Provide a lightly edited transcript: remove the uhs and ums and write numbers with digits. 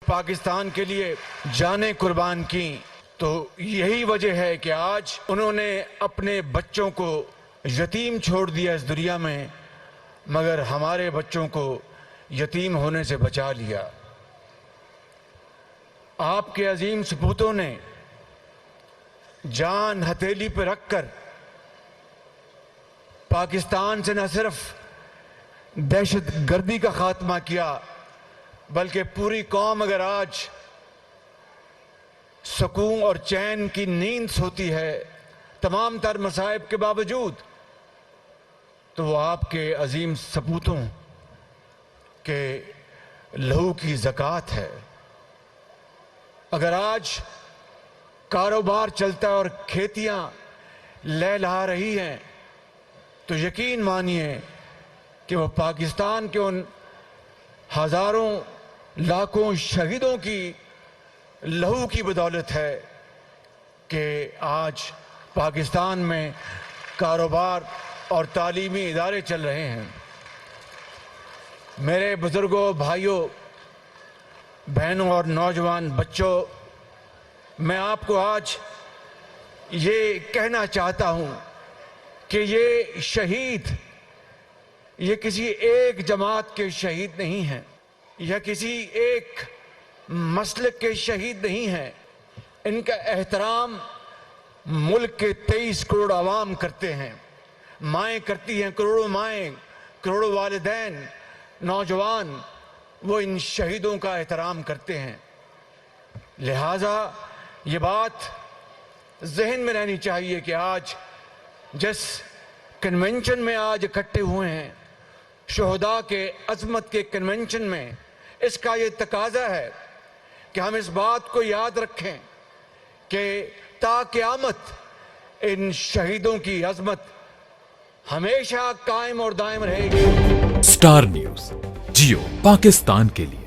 पाकिस्तान के लिए जानें कुर्बान की, तो यही वजह है कि आज उन्होंने अपने बच्चों को यतीम छोड़ दिया इस दुनिया में, मगर हमारे बच्चों को यतीम होने से बचा लिया। आपके अजीम सपूतों ने जान हथेली पर रखकर पाकिस्तान से न सिर्फ दहशत गर्दी का खात्मा किया, बल्कि पूरी कौम अगर आज सुकून और चैन की नींद सोती है तमाम तर मसाइब के बावजूद, तो वो आपके अजीम सपूतों के लहू की ज़कात है। अगर आज कारोबार चलता है और खेतियां लहलहा रही हैं, तो यकीन मानिए कि वो पाकिस्तान के उन हजारों लाखों शहीदों की लहू की बदौलत है कि आज पाकिस्तान में कारोबार और तालीमी इदारे चल रहे हैं। मेरे बुजुर्गों, भाइयों, बहनों और नौजवान बच्चों, मैं आपको आज ये कहना चाहता हूं कि ये शहीद, ये किसी एक जमात के शहीद नहीं हैं, या किसी एक मसलक के शहीद नहीं हैं। इनका एहतराम मुल्क के 23 करोड़ आवाम करते हैं, माएँ करती हैं, करोड़ों माएँ, करोड़ों वालिदैन, नौजवान, वो इन शहीदों का एहतराम करते हैं। लिहाजा ये बात जहन में रहनी चाहिए कि आज जिस कन्वेंशन में आज इकट्ठे हुए हैं, शोहदा के अजमत के कन्वेंशन में, इसका ये तकाजा है कि हम इस बात को याद रखें कि ता क़यामत इन शहीदों की अजमत हमेशा कायम और दायम रहेगी। स्टार न्यूज़, जियो पाकिस्तान के लिए।